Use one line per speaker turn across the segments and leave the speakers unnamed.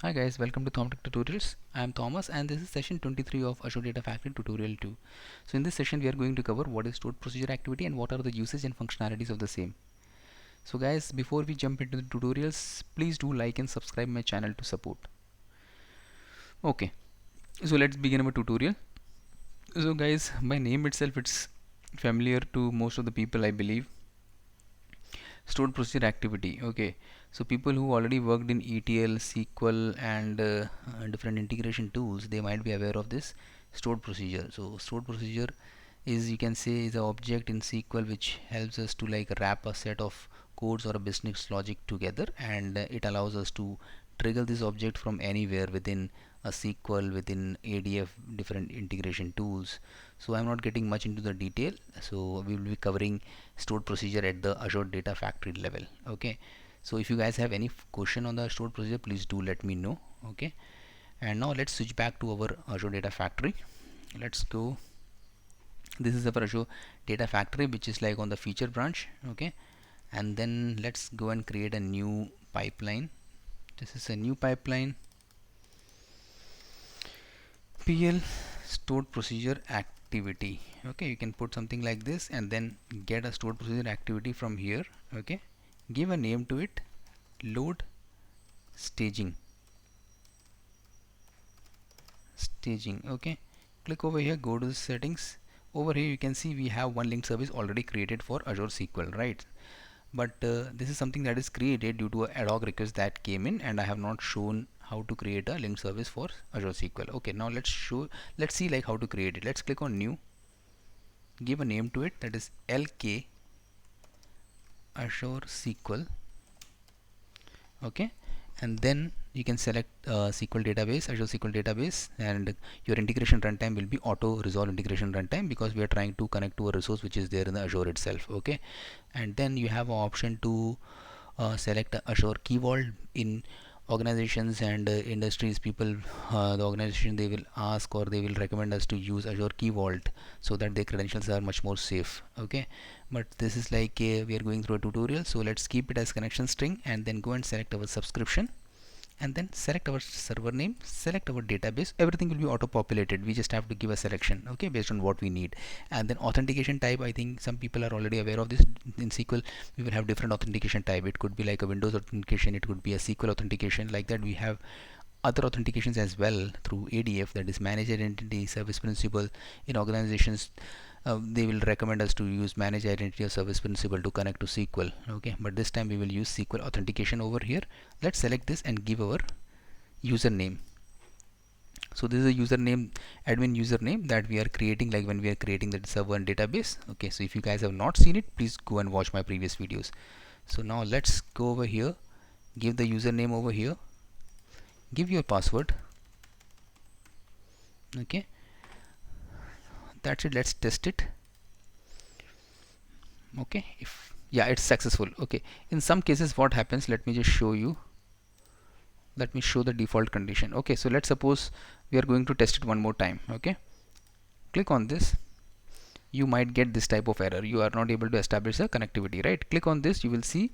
Hi guys, welcome to Thomtech Tutorials. I am Thomas and this is session 23 of Azure Data Factory tutorial 2. So in this session we are going to cover what is stored procedure activity and what are the usage and functionalities of the same. So guys, before we jump into the tutorials, please do like and subscribe my channel to support. Okay, so let's begin our tutorial. So guys, by name itself it's familiar to most of the people, I believe. Stored procedure activity. Okay, so people who already worked in ETL, SQL and different integration tools, they might be aware of this stored procedure. So stored procedure is, you can say, is an object in SQL which helps us to like wrap a set of codes or a business logic together, and it allows us to trigger this object from anywhere within a SQL, within ADF, different integration tools. So I'm not getting much into the detail, so we will be covering stored procedure at the Azure Data Factory level. Okay, so if you guys have any question on the stored procedure, please do let me know. Okay, and now let's switch back to our Azure Data Factory. Let's go. This is our Azure Data Factory, which is like on the feature branch. Okay, and then let's go and create a new pipeline. This is a new pipeline, PL stored procedure activity. Okay, you can put something like this and then get a stored procedure activity from here. Okay, give a name to it, load staging. Okay, click over here, go to the settings. Over here you can see we have one linked service already created for Azure SQL, right? But this is something that is created due to a ad hoc request that came in, and I have not shown how to create a linked service for Azure SQL. Okay, now let's see like how to create it. Let's click on new, give a name to it, that is LK Azure SQL. Okay, and then you can select SQL database, Azure SQL database, and your integration runtime will be auto resolve integration runtime, because we are trying to connect to a resource which is there in the Azure itself. Okay, and then you have an option to select Azure Key Vault. In organizations and industries, people, the organization, they will ask or they will recommend us to use Azure Key Vault so that their credentials are much more safe. Okay, but this is like we are going through a tutorial, so let's keep it as connection string and then go and select our subscription, and then select our server name, select our database. Everything will be auto populated, we just have to give a selection, okay, based on what we need. And then authentication type, I think some people are already aware of this. In SQL we will have different authentication type. It could be like a Windows authentication, it could be a SQL authentication. Like that, we have other authentications as well through ADF, that is managed identity service principal. In organizations, they will recommend us to use managed identity or service principal to connect to SQL. Okay, but this time we will use SQL authentication over here. Let's select this and give our username. So this is a username, admin username, that we are creating like when we are creating the server and database. Okay, so if you guys have not seen it, please go and watch my previous videos. So now let's go over here, give the username over here, give your password. Okay, that's it. Let's test it. Okay, if yeah, it's successful. Okay, in some cases what happens, let me just show you. Let me show the default condition. Okay, so let's suppose we are going to test it one more time. Okay, click on this, you might get this type of error, you are not able to establish a connectivity, right? Click on this, you will see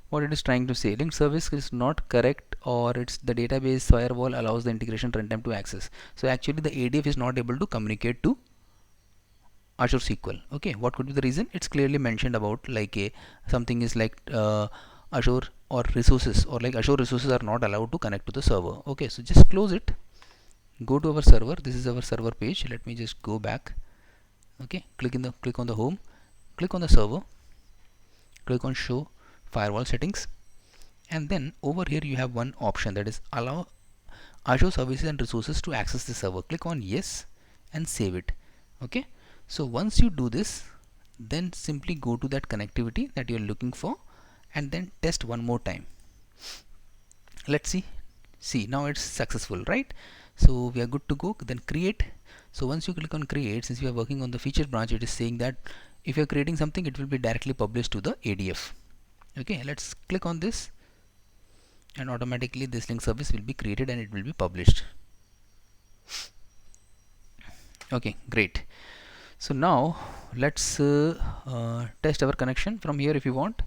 what it is trying to say. Linked service is not correct, or it's the database firewall allows the integration runtime to access. So actually the ADF is not able to communicate to Azure SQL. Okay, what could be the reason? It's clearly mentioned about like a something is like Azure or resources, or like Azure resources are not allowed to connect to the server. Okay, so just close it, go to our server. This is our server page. Let me just go back. Okay, click on the home, click on the server, click on show firewall settings, and then over here you have one option, that is allow Azure services and resources to access the server. Click on yes and save it. Okay, so once you do this, then simply go to that connectivity that you're looking for and then test one more time. Let's see now it's successful, right? So we are good to go. Then create. So once you click on create, since we are working on the feature branch, it is saying that if you're creating something, it will be directly published to the ADF. Okay, let's click on this, and automatically this link service will be created and it will be published. Okay, great. So now let's test our connection from here if you want.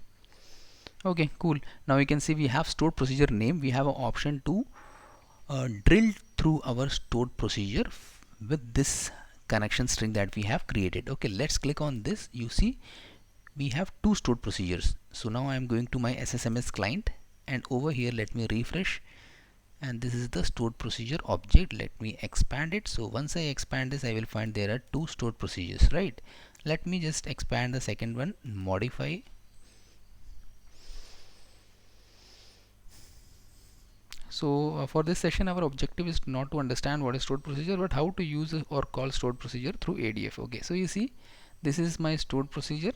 Okay, cool. Now you can see we have stored procedure name. We have an option to drilled through our stored procedure with this connection string that we have created. Okay, let's click on this. You see we have two stored procedures. So now I am going to my SSMS client, and over here let me refresh, and this is the stored procedure object. Let me expand it. So once I expand this, I will find there are two stored procedures, right? Let me just expand the second one, modify. So for this session our objective is not to understand what is stored procedure, but how to use or call stored procedure through ADF. Okay, so you see this is my stored procedure.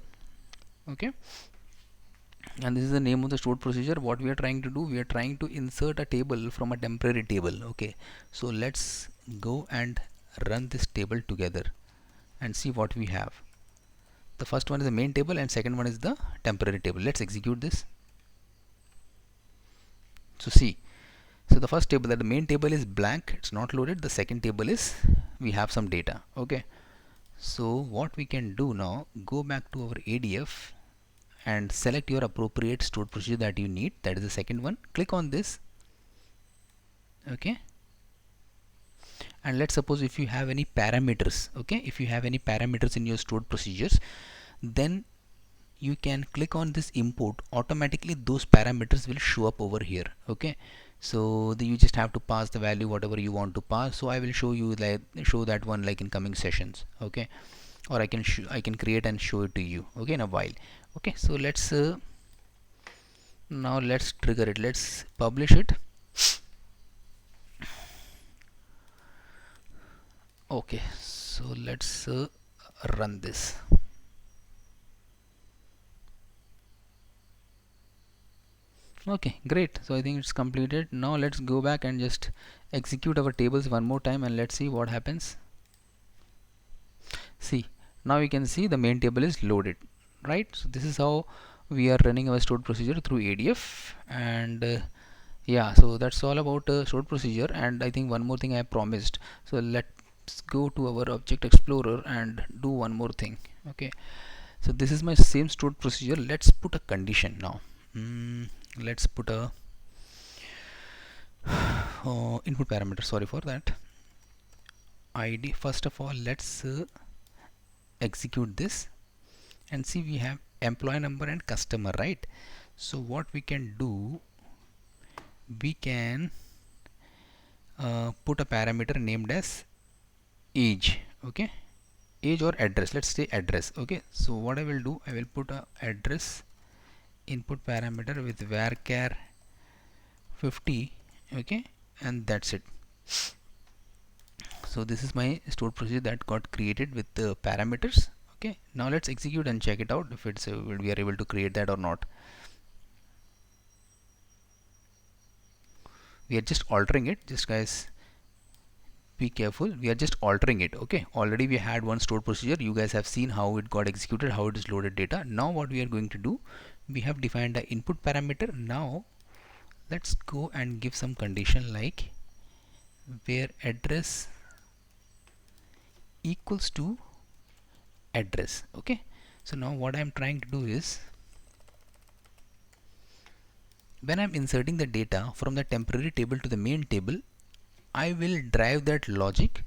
Okay, and this is the name of the stored procedure. What we are trying to do, we are trying to insert a table from a temporary table. Okay, so let's go and run this table together and see what we have. The first one is the main table and second one is the temporary table. Let's execute this. So see, so the first table, that the main table is blank, it's not loaded. The second table is, we have some data. Okay, so what we can do now, go back to our ADF and select your appropriate stored procedure that you need. That is the second one. Click on this. Okay, and let's suppose if you have any parameters. Okay, if you have any parameters in your stored procedures, then you can click on this import. Automatically those parameters will show up over here. Okay, so you just have to pass the value whatever you want to pass. So I will show you that one like in coming sessions. Okay, or I can create and show it to you, okay, in a while. Okay, so let's now let's trigger it. Let's publish it. Okay, so let's run this. Okay, great. So I think it's completed. Now let's go back and just execute our tables one more time and let's see what happens. See, now you can see the main table is loaded, right? So this is how we are running our stored procedure through ADF. And yeah, so that's all about stored procedure. And I think one more thing I promised. So let's go to our Object Explorer and do one more thing. Okay, so this is my same stored procedure. Let's put a condition now. Let's put a input parameter. Sorry for that. ID. First of all, let's execute this and see we have employee number and customer, right? So what we can do, we can put a parameter named as age. Okay, age or address. Let's say address. Okay, so what I will do, I will put a address input parameter with varchar 50. Okay, and that's it. So this is my stored procedure that got created with the parameters. Okay, now let's execute and check it out if it's we are able to create that or not. We are just altering it. Just guys, be careful, we are just altering it. Okay, already we had one stored procedure. You guys have seen how it got executed, how it is loaded data. Now what we are going to do, we have defined the input parameter. Now let's go and give some condition like where address equals to address. Okay, so now what I'm trying to do is, when I'm inserting the data from the temporary table to the main table, I will drive that logic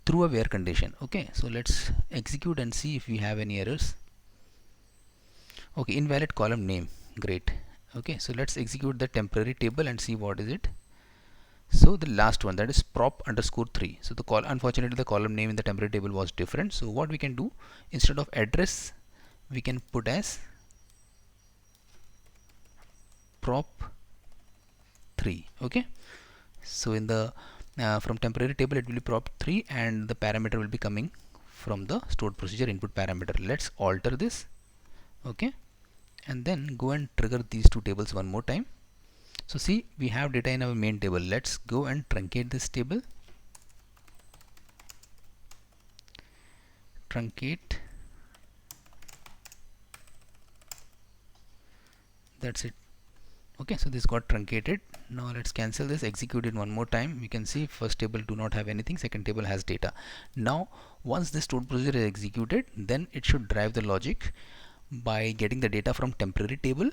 through a where condition. Okay, so let's execute and see if we have any errors. Okay, invalid column name. Great. Okay, so let's execute the temporary table and see what is it. So the last one, that is prop underscore 3. So the unfortunately the column name in the temporary table was different. So what we can do, instead of address, we can put as prop 3. Okay, so in the from temporary table it will be prop 3 and the parameter will be coming from the stored procedure input parameter. Let's alter this. Okay, and then go and trigger these two tables one more time. So see, we have data in our main table. Let's go and truncate this table. Truncate. That's it. Okay, so this got truncated. Now let's cancel this, execute it one more time. You can see first table do not have anything, second table has data. Now once this stored procedure is executed, then it should drive the logic by getting the data from temporary table,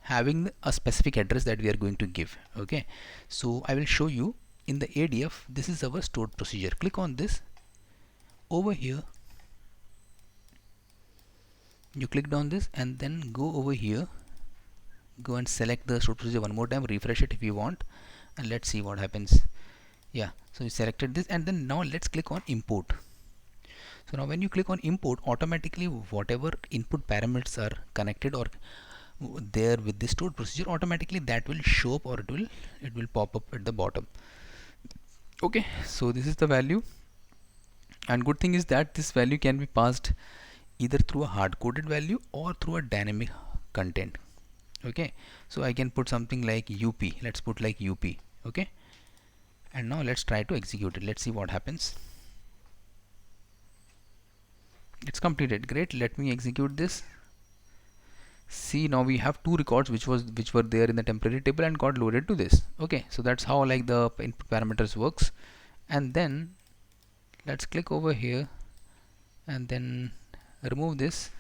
having a specific address that we are going to give. Okay, so I will show you in the ADF, this is our stored procedure. Click on this. Over here you clicked on this, and then go over here, go and select the stored procedure one more time, refresh it if you want, and let's see what happens. Yeah, so you selected this, and then now let's click on import. So now when you click on import, automatically whatever input parameters are connected or there with this stored procedure, automatically that will show up, or it will pop up at the bottom. Okay, so this is the value, and good thing is that this value can be passed either through a hard coded value or through a dynamic content. Okay, so I can put something like UP. Let's put like UP. Okay, and now let's try to execute it. Let's see what happens. It's completed. Great. Let me execute this. See, now we have two records which were there in the temporary table and got loaded to this. Okay, so that's how like the input parameters works. And then let's click over here and then remove this,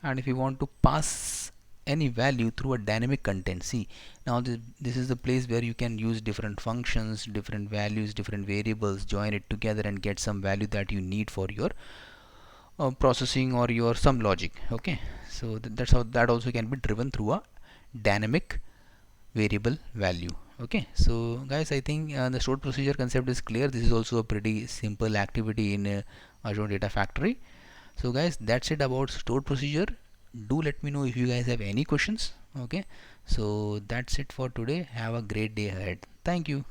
and if you want to pass any value through a dynamic content, see, now this is the place where you can use different functions, different values, different variables, join it together and get some value that you need for your processing or your some logic. Okay, so that's how that also can be driven through a dynamic variable value. Okay, so guys, I think the stored procedure concept is clear. This is also a pretty simple activity in Azure Data Factory. So guys, that's it about stored procedure. Do let me know if you guys have any questions. Okay, so that's it for today. Have a great day ahead. Thank you.